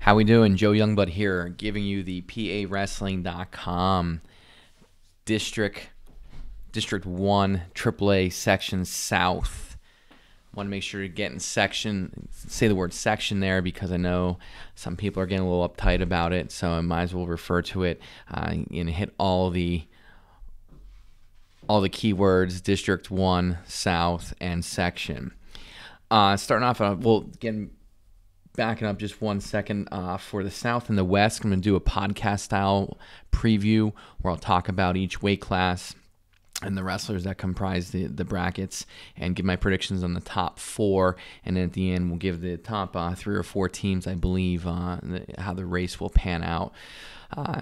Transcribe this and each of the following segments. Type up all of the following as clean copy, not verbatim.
How we doing? Joe Youngblood here, giving you the PAWrestling.com District 1 AAA Section South. Want to make sure you're getting say the word section there, because I know some people are getting a little uptight about it, so I might as well refer to it and hit all the keywords: District 1, South, and Section. Starting off, backing up just 1 second, for the South and the West, I'm going to do a podcast-style preview where I'll talk about each weight class and the wrestlers that comprise the brackets and give my predictions on the top 4. And then at the end, we'll give the top 3 or 4 teams, I believe, how the race will pan out.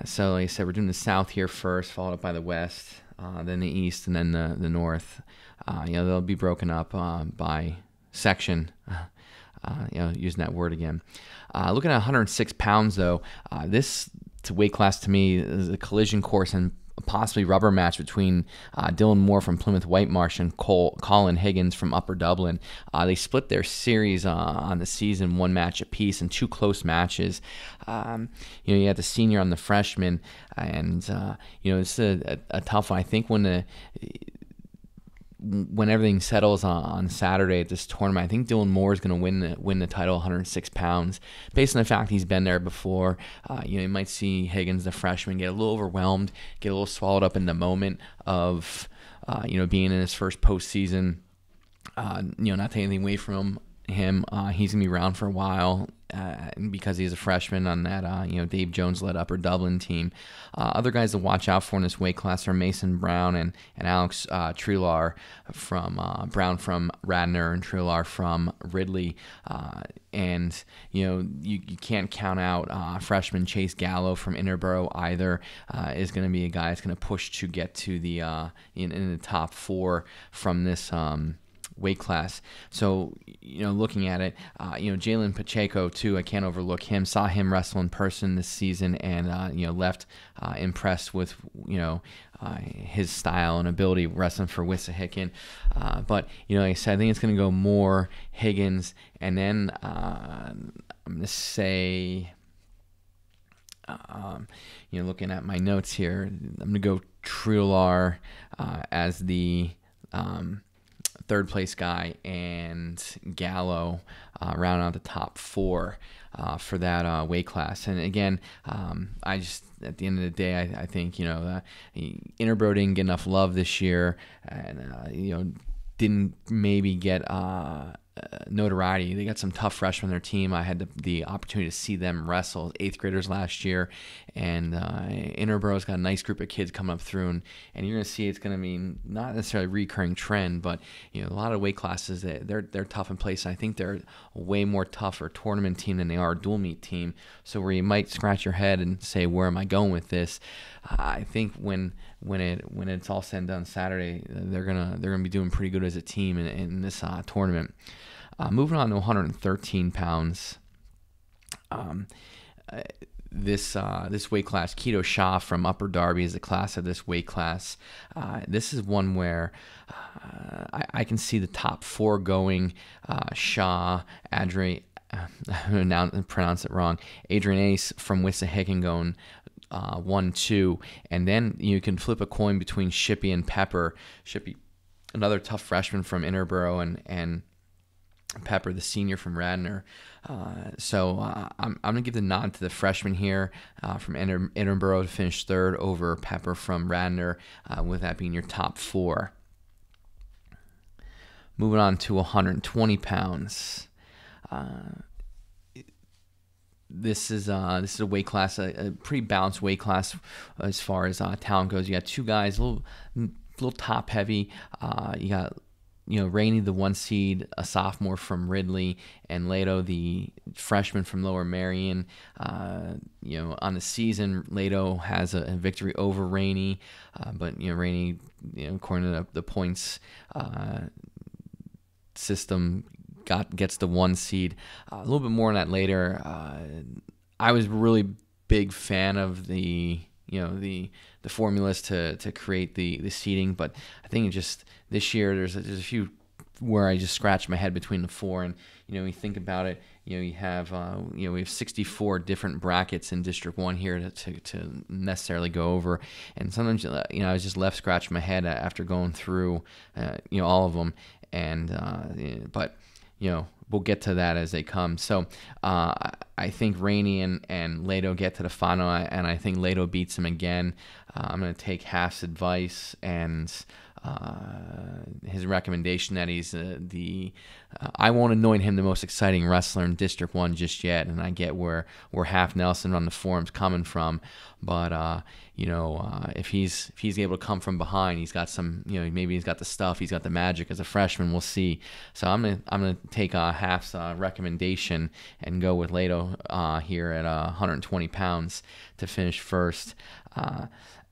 So like I said, we're doing the South here first, followed up by the West, then the East, and then the North. They'll be broken up by section. Using that word again. Looking at 106 pounds, though, this weight class to me is a collision course and possibly rubber match between Dylan Moore from Plymouth Whitemarsh and Colin Higgins from Upper Dublin. They split their series on the season, 1 match apiece, and 2 close matches. You had the senior on the freshman, and it's a tough one. I think when everything settles on Saturday at this tournament, I think Dylan Moore is going to win the title, 106 pounds, based on the fact he's been there before. You might see Higgins, the freshman, get a little overwhelmed, get a little swallowed up in the moment of being in his first postseason. Not taking anything away from him. He's gonna be around for a while because he's a freshman on that Dave Jones led Upper Dublin team. Other guys to watch out for in this weight class are Mason Brown and Alex Trilar from Brown from Radnor and Trilar from Ridley. And you can't count out freshman Chase Gallo from Interboro either. Is going to be a guy that's going to push to get to the in the top 4 from this weight class. So looking at it, Jalen Pacheco too, I can't overlook him. Saw him wrestle in person this season, and left impressed with his style and ability wrestling for Wissahickon. But like I said, I think it's going to go Moore, Higgins, and then I'm going to say, looking at my notes here, I'm going to go Trilar as the third place guy, and Gallo round out the top 4 for that weight class. And again, I just, at the end of the day, I think Interboro didn't get enough love this year, and didn't maybe get notoriety. They got some tough freshmen on their team. I had the opportunity to see them wrestle, 8th graders last year, and Interboro's got a nice group of kids coming up through, and you're going to see it's going to be not necessarily a recurring trend, but a lot of weight classes that they're tough in place. I think they're a way more tougher tournament team than they are a dual meet team. So where you might scratch your head and say, where am I going with this? I think when it's all said and done Saturday, they're gonna be doing pretty good as a team in this tournament. Moving on to 113 pounds. This weight class, Keto Shah from Upper Darby is the class of this weight class. This is one where I can see the top 4 going. Shah, Adrian, now pronounce it wrong, Adrian Ace from Wissahickon going 1-2, and then you can flip a coin between Shippy and Pepper. Shippy, another tough freshman from Interboro, and Pepper, the senior from Radnor. So I'm going to give the nod to the freshman here from Interboro to finish 3rd over Pepper from Radnor, with that being your top 4. Moving on to 120 pounds. This is a weight class, a pretty balanced weight class as far as talent goes. You got 2 guys, a little top heavy. You got Rainey, the 1 seed, a sophomore from Ridley, and Lato, the freshman from Lower Merion. On the season, Lato has a victory over Rainey, but Rainey, according to the points system, gets the 1 seed. A little bit more on that later. I was really big fan of the formulas to create the seeding, but I think it just this year there's a few where I just scratch my head between the 4, and you think about it, you have we have 64 different brackets in District 1 here to necessarily go over, and sometimes I was just left scratching my head after going through all of them, and but we'll get to that as they come. So I think Rainey and Leto get to the final, and I think Leto beats him again. I'm going to take Half's advice and his recommendation that he's I won't anoint him the most exciting wrestler in District 1 just yet, and I get where Half Nelson on the forum's coming from, but if he's able to come from behind, he's got some, maybe he's got the stuff, he's got the magic as a freshman, we'll see. So I'm gonna take Half's recommendation and go with Leto here at 120 pounds to finish first.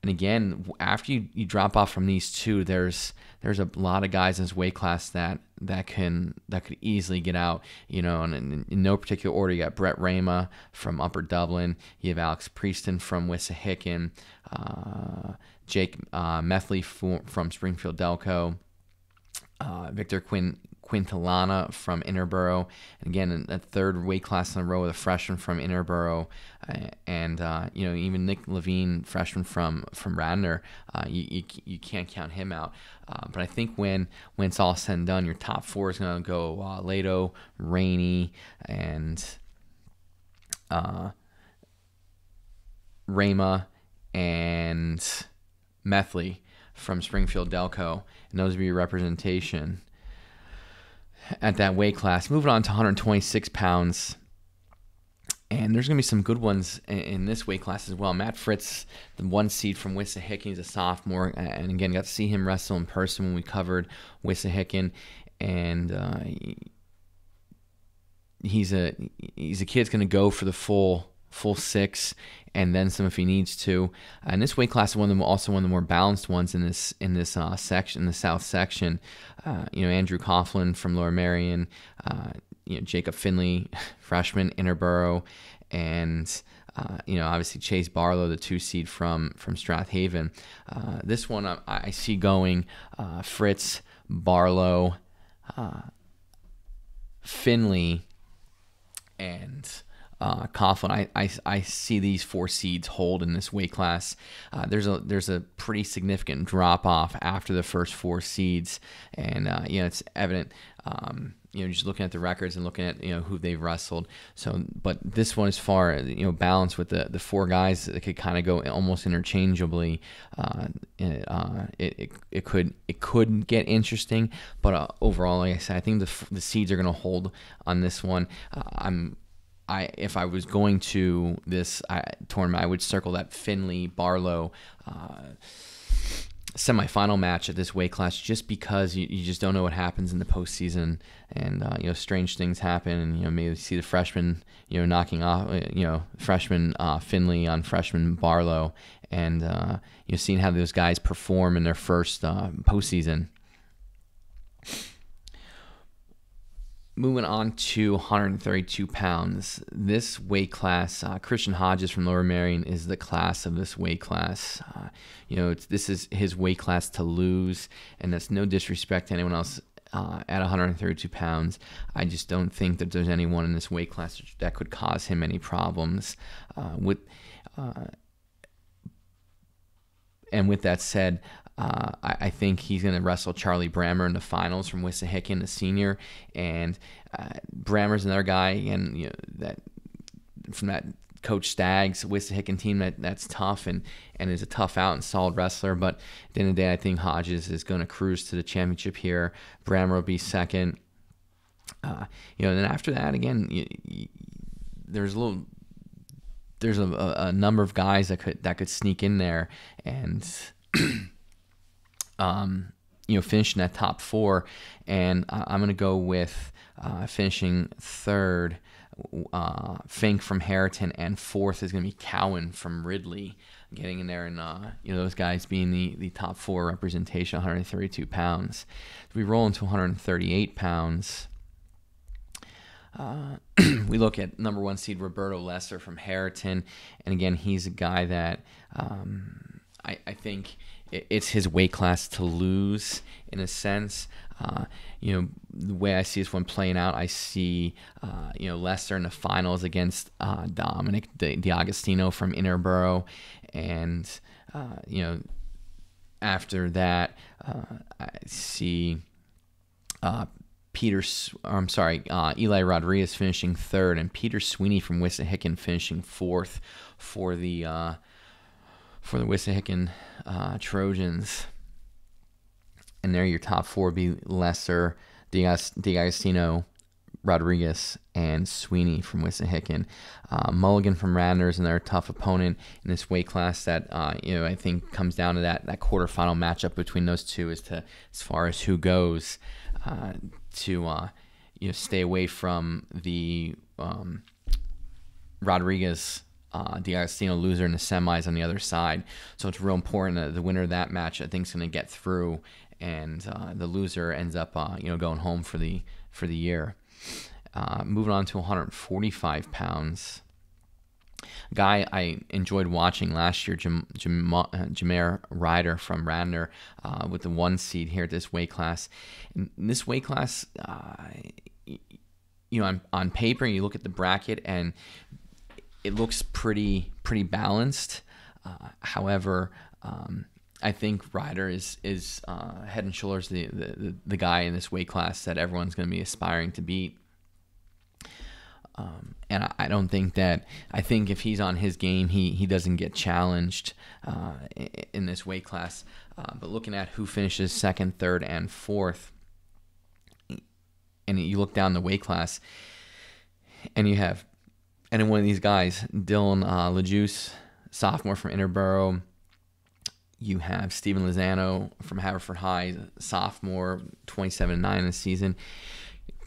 And again, after you drop off from these two, there's a lot of guys in this weight class that could easily get out. And in no particular order, you got Brett Rama from Upper Dublin, you have Alex Prieston from Wissahickon, Jake Methley from Springfield Delco, Victor Quintillana from Interboro, and again a third weight class in a row with a freshman from Interboro, and even Nick Levine, freshman from Radnor. You can't count him out. But I think when it's all said and done, your top four is going to go Leto, Rainey, and Rama and Methley from Springfield Delco, and those will be your representation at that weight class. Moving on to 126 pounds, and there's going to be some good ones in this weight class as well. Matt Fritz, the 1 seed from Wissahickon, he's a sophomore, and again, got to see him wrestle in person when we covered Wissahickon, and he's a kid that's going to go for the full 6 and then some if he needs to. And this weight class is also one of the more balanced ones in this section, the South section. Andrew Coughlin from Lower Merion, Jacob Finley, freshman, Interboro, and obviously Chase Barlow, the 2 seed from Strathaven. This one I see going Fritz, Barlow, Finley, and Coughlin. I see these 4 seeds hold in this weight class. There's a pretty significant drop off after the first 4 seeds, and it's evident. Just looking at the records and looking at who they've wrestled. So, but this one is far balanced with the 4 guys that could kind of go almost interchangeably. It could get interesting, but overall, like I said, I think the seeds are going to hold on this one. If I was going to this tournament, I would circle that Finley Barlow semifinal match at this weight class, just because you just don't know what happens in the postseason, and strange things happen, and maybe see the freshman knocking off freshman Finley on freshman Barlow, and seeing how those guys perform in their first postseason. Moving on to 132 pounds. This weight class, Christian Hodges from Lower Merion is the class of this weight class. This is his weight class to lose, and that's no disrespect to anyone else at 132 pounds. I just don't think that there's anyone in this weight class that could cause him any problems. And with that said, I think he's going to wrestle Charlie Brammer in the finals from Wissahickon, the senior, and Brammer's another guy, and that from that Coach Staggs Wissahickon team that's tough and is a tough out and solid wrestler. But at the end of the day, I think Hodges is going to cruise to the championship here. Brammer will be second. And then after that, again, there's a number of guys that could sneak in there and finish in that top 4, and I'm going to go with finishing third, Fink from Harriton, and fourth is going to be Cowan from Ridley, getting in there, and those guys being the top 4 representation, 132 pounds. So we roll into 138 pounds. We look at number 1 seed Roberto Lesser from Harriton, and again, he's a guy that I think it's his weight class to lose in a sense. The way I see this one playing out, I see, Leicester in the finals against Dominic D'Agostino from Interboro, and after that, I see Eli Rodriguez finishing third, and Peter Sweeney from Wissahickon finishing fourth for the Wissahickon Trojans. And there your top four would be Lesser, D'Agostino, Rodriguez, and Sweeney from Wissahickon. Mulligan from Radnor is another tough opponent in this weight class that I think comes down to that quarterfinal matchup between those two as far as who goes to stay away from the Rodriguez D'Agostino loser in the semis on the other side. So it's real important that the winner of that match I think is going to get through, and the loser ends up going home for the year. Moving on to 145 pounds. Guy I enjoyed watching last year, Jameer Ryder from Radnor, with the 1 seed here at this weight class. In this weight class, on paper, you look at the bracket and it looks pretty balanced. However, I think Ryder is head and shoulders the guy in this weight class that everyone's going to be aspiring to beat. And I don't think that. I think if he's on his game, he doesn't get challenged in this weight class. But looking at who finishes second, third, and fourth, and you look down the weight class, and you have any one of these guys, Dylan LeJuice, sophomore from Interboro. You have Stephen Lozano from Haverford High, sophomore, 27-9 this season.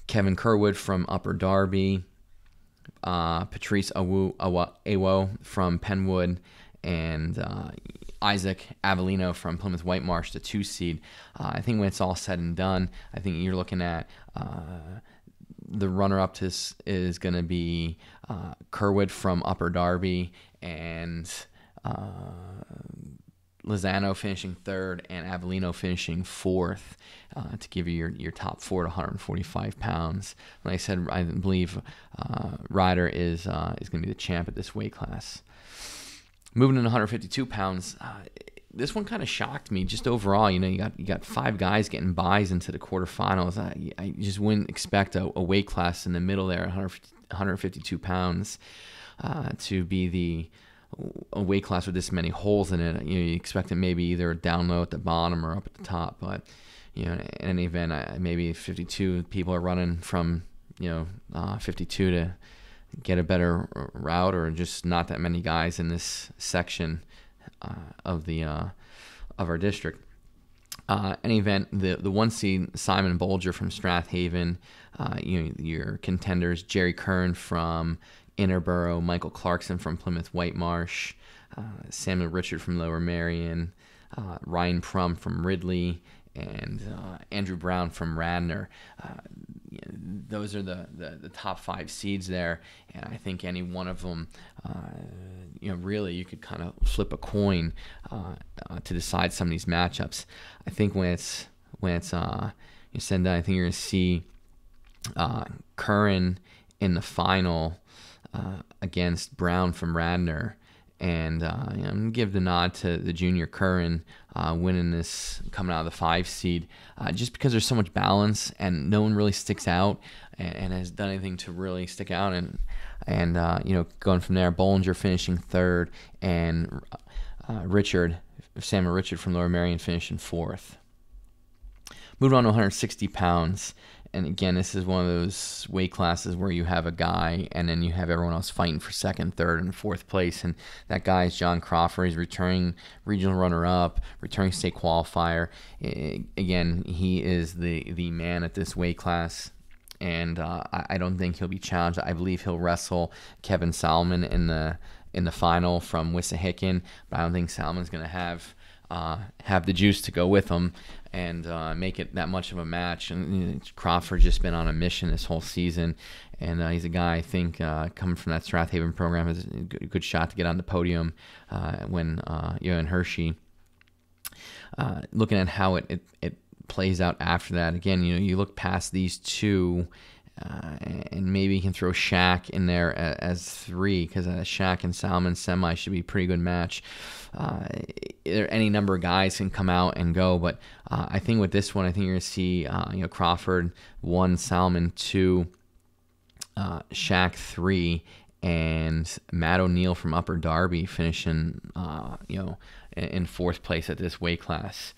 Kevin Kerwood from Upper Darby. Patrice Awo from Penwood, and Isaac Avellino from Plymouth Whitemarsh, the 2 seed. I think when it's all said and done, I think you're looking at the runner-up to this is going to be Kerwood from Upper Darby, and Lozano finishing third, and Avellino finishing fourth, to give you your top four at 145 pounds. Like I said, I believe Ryder is going to be the champ at this weight class. Moving into 152 pounds, this one kind of shocked me just overall. You got 5 guys getting buys into the quarterfinals. I just wouldn't expect a weight class in the middle there, 152 pounds, to be a weight class with this many holes in it. You expect it maybe either down low at the bottom or up at the top, but in any event, maybe 52 people are running from 52 to get a better route, or just not that many guys in this section of our district. Any event, the 1 seed Simon Bolger from Strathaven, your contenders Jerry Kern from Interboro, Michael Clarkson from Plymouth Whitemarsh, Samuel Richard from Lower Merion, Ryan Prum from Ridley, and Andrew Brown from Radnor. Those are the top 5 seeds there, and I think any one of them, really you could kind of flip a coin to decide some of these matchups. I think when it's you said that, I think you're going to see Curran in the final against Brown from Radnor, and I'm going to give the nod to the junior Curran winning this, coming out of the 5 seed, just because there's so much balance and no one really sticks out and has done anything to really stick out, and going from there, Bollinger finishing third, and Samuel Richard from Lower Merion finishing fourth. Moving on to 160 pounds. And again, this is one of those weight classes where you have a guy and then you have everyone else fighting for second, third, and fourth place. And that guy is John Crawford. He's returning regional runner-up, returning state qualifier. Again, he is the man at this weight class. And I don't think he'll be challenged. I believe he'll wrestle Kevin Solomon in the final from Wissahickon. But I don't think Solomon's going to have the juice to go with him and make it that much of a match. And Crawford's just been on a mission this whole season, and he's a guy I think coming from that Strathaven program has a good shot to get on the podium when in Hershey. Looking at how it plays out after that. Again, you look past these two, and maybe you can throw Shaq in there as 3, because Shaq and Salmon semi should be a pretty good match. Any number of guys can come out and go, but I think with this one, I think you're going to see Crawford 1, Salmon 2, Shaq 3, and Matt O'Neill from Upper Darby finishing in 4th place at this weight class.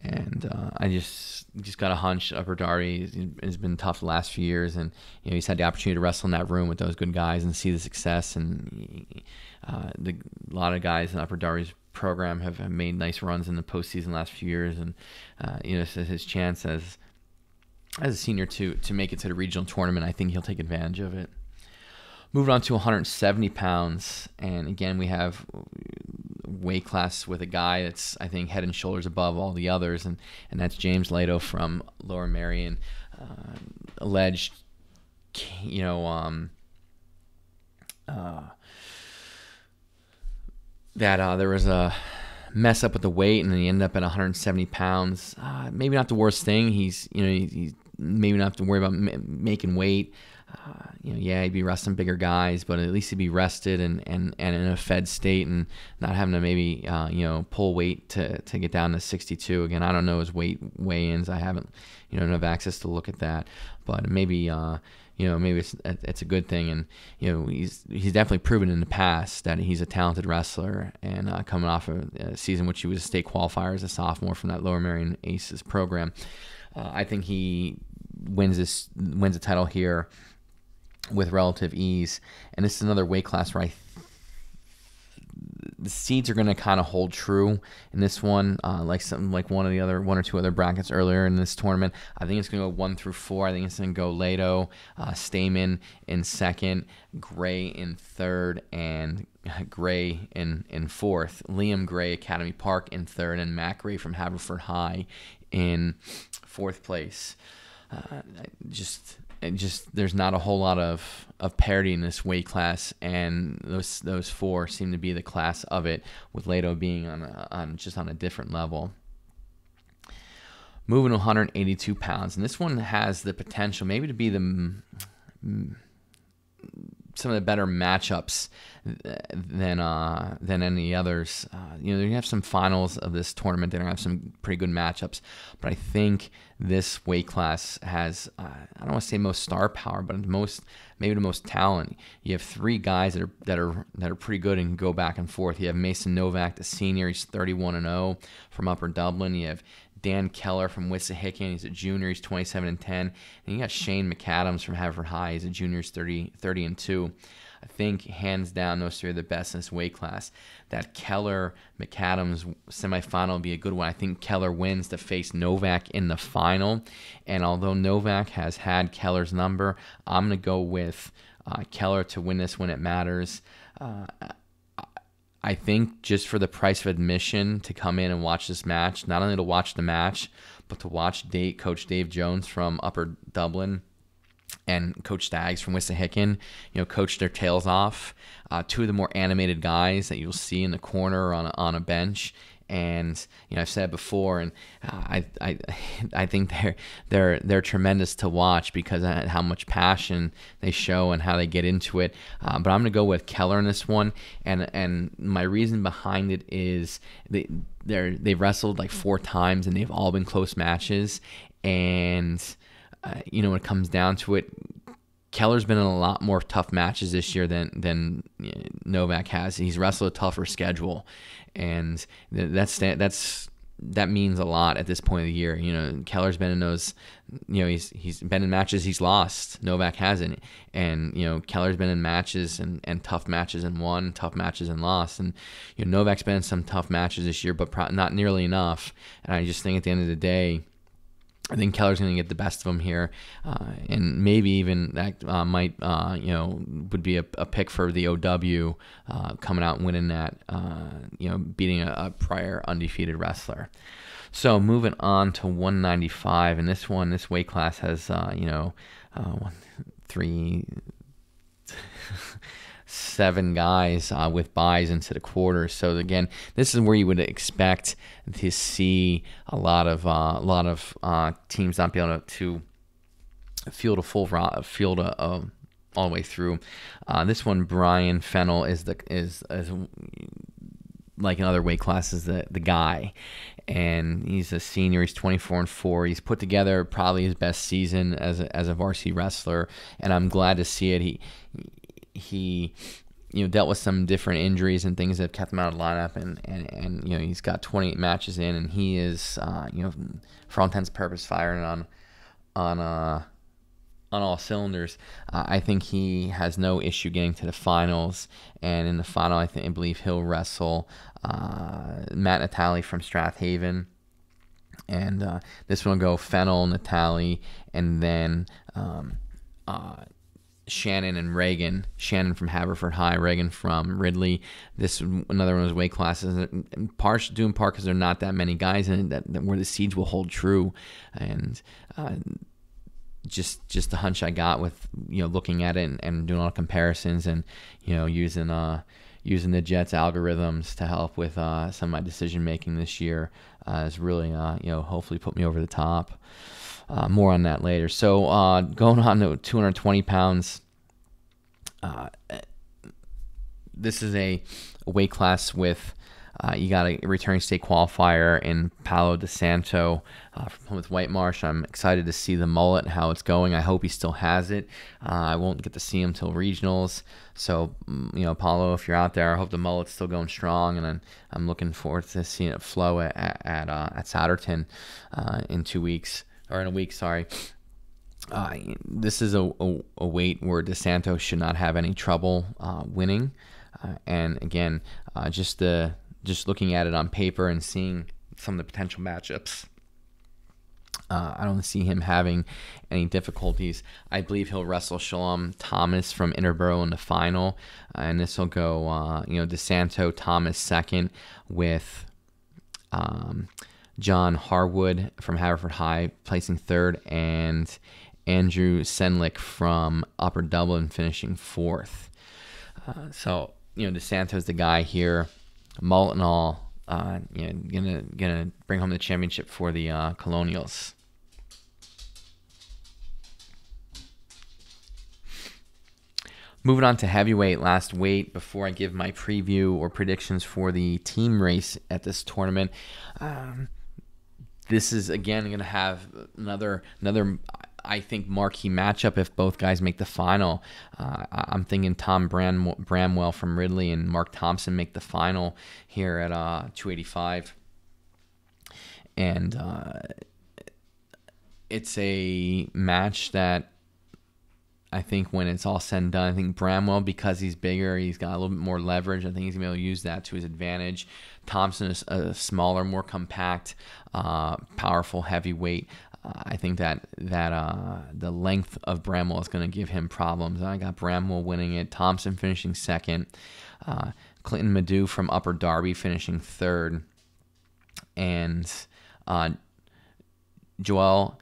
I just got a hunch Upper Darby has been tough the last few years, and he's had the opportunity to wrestle in that room with those good guys and see the success. And a lot of guys in Upper Darby's program have made nice runs in the postseason the last few years, and this is his chance as a senior to make it to the regional tournament. I think he'll take advantage of it. Moving on to 170 pounds, and again we have weight class with a guy that's, I think, head and shoulders above all the others, and that's James Lato from Lower Merion. Alleged, that there was a mess up with the weight, and then he ended up at 170 pounds. Maybe not the worst thing. He's maybe not have to worry about making weight. He'd be wrestling bigger guys, but at least he'd be rested and in a fed state, and not having to maybe pull weight to get down to 62. Again, I don't know his weigh-ins. I haven't don't have access to look at that, but maybe maybe it's a good thing. And he's definitely proven in the past that he's a talented wrestler, and coming off a season which he was a state qualifier as a sophomore from that Lower Merion Aces program. I think he wins a title here with relative ease. And this is another weight class where the seeds are going to kind of hold true in this one, like one or two other brackets earlier in this tournament. I think it's going to go 1 through 4. I think it's going to go Lato, Stamen in 2nd, Gray in 3rd, and Gray in 4th. Liam Gray, Academy Park in 3rd, and Matt Gray from Haverford High in 4th place. There's not a whole lot of parity in this weight class, and those 4 seem to be the class of it, with Lato being on a different level. Moving to 182 pounds, and this one has the potential maybe to be some of the better matchups than any others. You have some finals of this tournament that are going to have some pretty good matchups, but I think this weight class has I don't want to say most star power, but maybe the most talent. You have 3 guys that are pretty good and can go back and forth. You have Mason Novak, the senior, he's 31-0 from Upper Dublin. You have Dan Keller from Wissahickon, he's a junior, he's 27-10. And you got Shane McAdams from Haverford High, he's a junior, he's 30-2. I think hands down those 3 are the best in this weight class. That Keller-McAdams semifinal will be a good one. I think Keller wins to face Novak in the final. And although Novak has had Keller's number, I'm going to go with Keller to win this when it matters. I think just for the price of admission to come in and watch this match, not only to watch the match, but to watch Coach Dave Jones from Upper Dublin and Coach Staggs from Wissahickon, coach their tails off. 2 of the more animated guys that you'll see in the corner on a bench. And I've said before, and I think they're tremendous to watch because of how much passion they show and how they get into it. But I'm going to go with Keller in this one, and my reason behind it is they've wrestled like 4 times and they've all been close matches. And when it comes down to it, Keller's been in a lot more tough matches this year than Novak has. He's wrestled a tougher schedule, and that means a lot at this point of the year. Keller's been in those. He's been in matches he's lost. Novak hasn't, and Keller's been in matches and tough matches and won, tough matches and lost. And Novak's been in some tough matches this year, but not nearly enough. And I just think at the end of the day, I think Keller's going to get the best of him here, and maybe even that would be a pick for the OW coming out and winning that, beating a prior undefeated wrestler. So moving on to 195, and this weight class has 1, 3, 7 guys with buys into the quarters. So again, this is where you would expect to see a lot of teams not be able to field a full field all the way through. This one, Brian Fennell, is like in other weight classes, the guy, and he's a senior. He's 24-4. He's put together probably his best season as a varsity wrestler, and I'm glad to see it. He dealt with some different injuries and things that have kept him out of the lineup, and he's got 28 matches in, and he is for all intents and purposes firing on all cylinders. I think he has no issue getting to the finals, and in the final, I believe he'll wrestle Matt Natali from Strathaven, and this one will go Fennell, Natali, and then Shannon and Reagan. Shannon from Haverford High, Reagan from Ridley. This is another one of those weight classes, due in part because there are not that many guys in it that where the seeds will hold true, and just the hunch I got with looking at it and doing all the comparisons and using the Jets algorithms to help with some of my decision making this year has really hopefully put me over the top. More on that later. So going on to 220 pounds, this is a weight class with you got a returning state qualifier in Palo de Santo with White Marsh. I'm excited to see the mullet and how it's going. I hope he still has it. I won't get to see him till regionals. So, Paulo, if you're out there, I hope the mullet's still going strong, and I'm looking forward to seeing it flow at Satterton in 2 weeks, or in a week, sorry. This is a weight where DeSanto should not have any trouble winning. And again, just looking at it on paper and seeing some of the potential matchups, I don't see him having any difficulties. I believe he'll wrestle Shalom Thomas from Interboro in the final, and this will go, DeSanto Thomas second with John Harwood from Haverford High placing third, and Andrew Senlick from Upper Dublin finishing fourth. So DeSanto's the guy here. Mullet and all, gonna bring home the championship for the Colonials. Moving on to heavyweight, last weight before I give my preview or predictions for the team race at this tournament. This is again going to have another I think marquee matchup if both guys make the final. I'm thinking Tom Bramwell from Ridley and Mark Thompson make the final here at 285. And it's a match that I think when it's all said and done, I think Bramwell, because he's bigger, he's got a little bit more leverage. I think he's going to be able to use that to his advantage. Thompson is a smaller, more compact, powerful heavyweight. I think that the length of Bramwell is going to give him problems. I got Bramwell winning it, Thompson finishing second, Clinton Madu from Upper Darby finishing third, and Joel,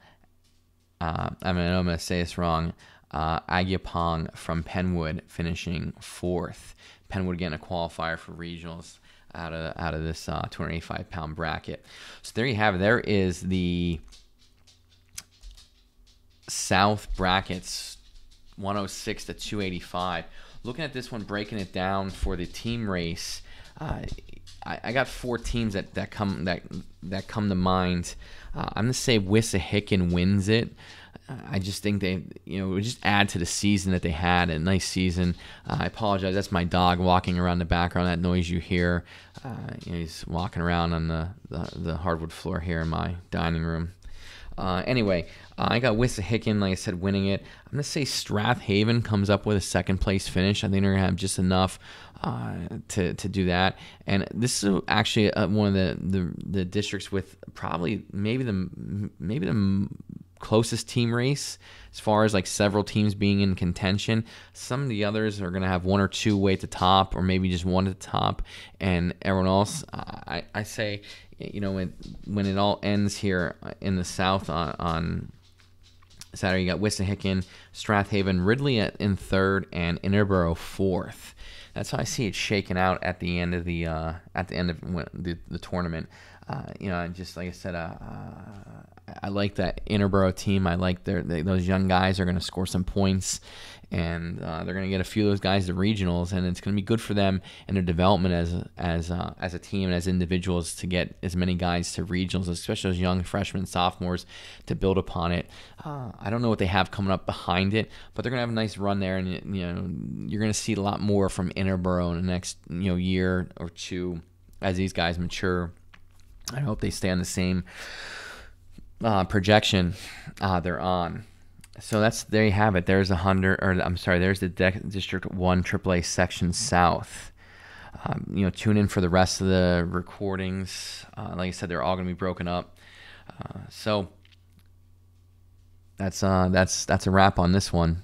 I'm going to say this wrong, Agyapong from Penwood finishing fourth. Penwood getting a qualifier for regionals out of this 285-pound bracket. So there you have it. There is the South brackets, 106 to 285. Looking at this one, breaking it down for the team race, I got 4 teams that come to mind. I'm gonna say Wissahickon wins it. I just think they, would just add to the season that they had, a nice season. I apologize. That's my dog walking around the background. That noise you hear, he's walking around on the hardwood floor here in my dining room. Anyway, I got Wissahickon, like I said, winning it. I'm going to say Strathaven comes up with a second place finish. I think they're going to have just enough to do that. And this is actually one of the districts with probably maybe the closest team race as far as like several teams being in contention. Some of the others are going to have 1 or 2 way at the top, or maybe just 1 at the top, and everyone else, I say, when it all ends here in the South on Saturday, you got Wissahickon, Strathaven, Ridley in third, and Interboro fourth. That's how I see it shaking out at the end of the tournament. Just like I said, I like that Interboro team. I like those young guys are going to score some points, and they're going to get a few of those guys to regionals, and it's going to be good for them and their development as a team and as individuals to get as many guys to regionals, especially those young freshmen and sophomores, to build upon it. I don't know what they have coming up behind it, but they're going to have a nice run there, and you're going to see a lot more from Interboro in the next year or two as these guys mature. I hope they stay on the same projection they're on. So there you have it. There's there's the District 1 AAA Section South. Tune in for the rest of the recordings. Like I said, they're all going to be broken up. So that's a wrap on this one.